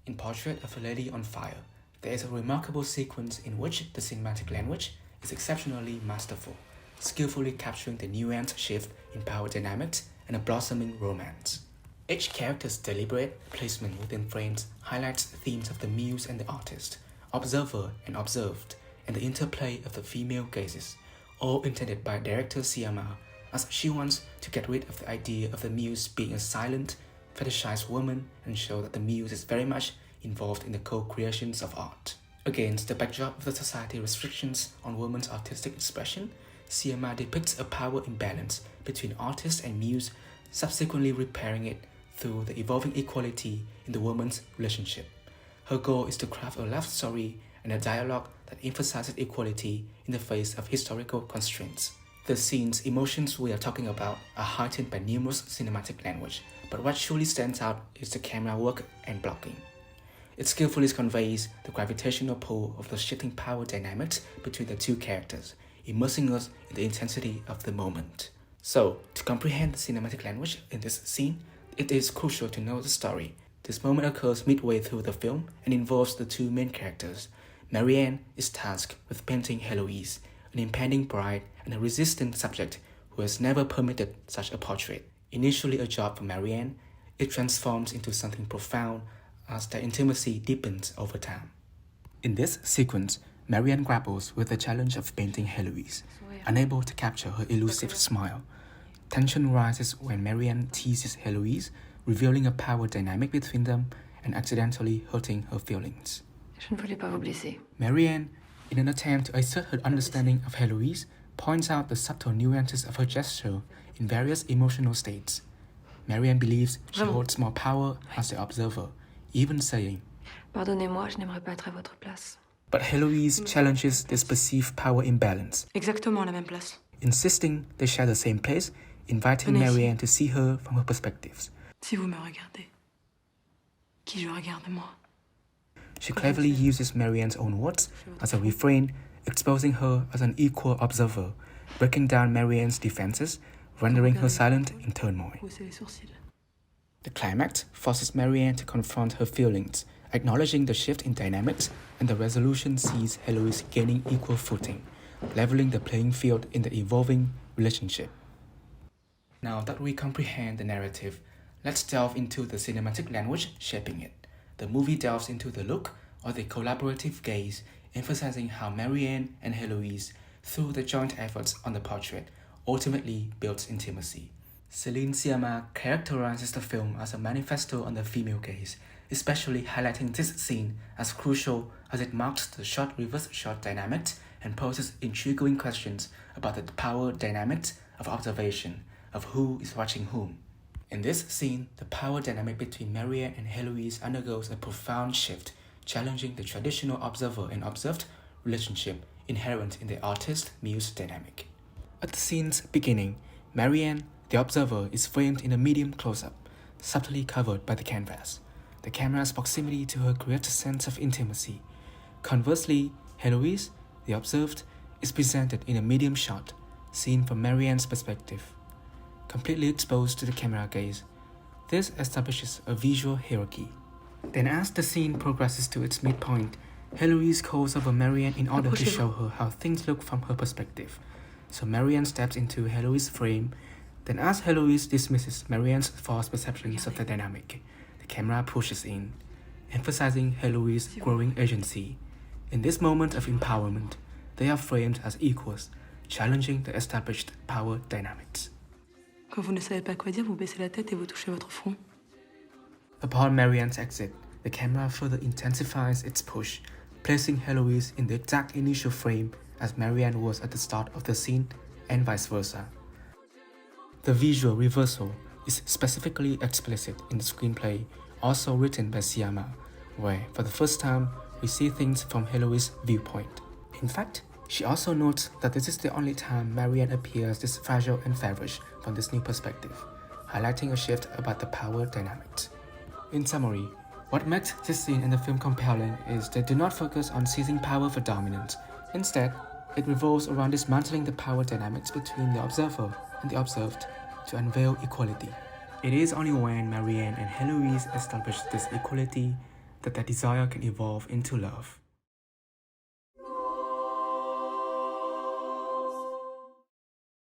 In Portrait of a Lady on Fire, there is a remarkable sequence in which the cinematic language is exceptionally masterful, skillfully capturing the nuanced shift in power dynamics and a blossoming romance. Each character's deliberate placement within frames highlights themes of the muse and the artist, observer and observed, and the interplay of the female gazes, all intended by director Sciamma, as she wants to get rid of the idea of the muse being a silent, fetishized woman and show that the muse is very much involved in the co-creations of art. Against the backdrop of the society restrictions on women's artistic expression, Sciamma depicts a power imbalance between artist and muse, subsequently repairing it through the evolving equality in the woman's relationship. Her goal is to craft a love story and a dialogue that emphasizes equality in the face of historical constraints. The scene's emotions we are talking about are heightened by numerous cinematic language, but what truly stands out is the camera work and blocking. It skillfully conveys the gravitational pull of the shifting power dynamics between the two characters, immersing us in the intensity of the moment. So, to comprehend the cinematic language in this scene, it is crucial to know the story. This moment occurs midway through the film and involves the two main characters. Marianne is tasked with painting Heloise, an impending bride and a resistant subject who has never permitted such a portrait. Initially a job for Marianne, it transforms into something profound as their intimacy deepens over time. In this sequence, Marianne grapples with the challenge of painting Heloise, unable to capture her elusive smile. Tension rises when Marianne teases Heloise, revealing a power dynamic between them and accidentally hurting her feelings. Je ne voulais pas vous blesser. Marianne, in an attempt to assert her understanding of Heloise, points out the subtle nuances of her gesture in various emotional states. Marianne believes she holds more power as the observer, even saying, Pardonnez-moi, je n'aimerais pas être à votre place. But Heloise challenges this perceived power imbalance, Exactement à la même place. insisting they share the same place, inviting Venez ici. Marianne to see her from her perspectives. Si vous me regardez, qui je regarde moi? She cleverly uses Marianne's own words as a refrain, exposing her as an equal observer, breaking down Marianne's defenses, rendering her silent in turmoil. Hausser les sourcils. The climax forces Marianne to confront her feelings, acknowledging the shift in dynamics, and the resolution sees Heloise gaining equal footing, leveling the playing field in the evolving relationship. Now that we comprehend the narrative, let's delve into the cinematic language shaping it. The movie delves into the look, or the collaborative gaze, emphasizing how Marianne and Heloise, through the joint efforts on the portrait, ultimately builds intimacy. Celine Sciamma characterizes the film as a manifesto on the female gaze, especially highlighting this scene as crucial as it marks the shot reverse shot dynamics and poses intriguing questions about the power dynamics of observation, of who is watching whom. In this scene, the power dynamic between Marianne and Heloise undergoes a profound shift, challenging the traditional observer and observed relationship inherent in the artist-muse dynamic. At the scene's beginning, Marianne, the observer, is framed in a medium close-up, subtly covered by the canvas. The camera's proximity to her creates a sense of intimacy. Conversely, Heloise, the observed, is presented in a medium shot, seen from Marianne's perspective, completely exposed to the camera gaze. This establishes a visual hierarchy. Then as the scene progresses to its midpoint, Heloise calls over Marianne in order to show her how things look from her perspective. So Marianne steps into Heloise's frame. Then as Heloise dismisses Marianne's false perceptions of the dynamic, the camera pushes in, emphasizing Heloise's growing agency. In this moment of empowerment, they are framed as equals, challenging the established power dynamics. Quand vous ne savez pas quoi dire, vous baissez la tête et vous touchez votre front. Upon Marianne's exit, the camera further intensifies its push, placing Heloise in the exact initial frame as Marianne was at the start of the scene, and vice versa. The visual reversal is specifically explicit in the screenplay, also written by Sciamma, where, for the first time, we see things from Heloise's viewpoint. In fact, she also notes that this is the only time Marianne appears this fragile and feverish from this new perspective, highlighting a shift about the power dynamics. In summary, what makes this scene in the film compelling is they do not focus on seizing power for dominance. Instead, it revolves around dismantling the power dynamics between the observer and the observed to unveil equality. It is only when Marianne and Heloise establish this equality that desire can evolve into love.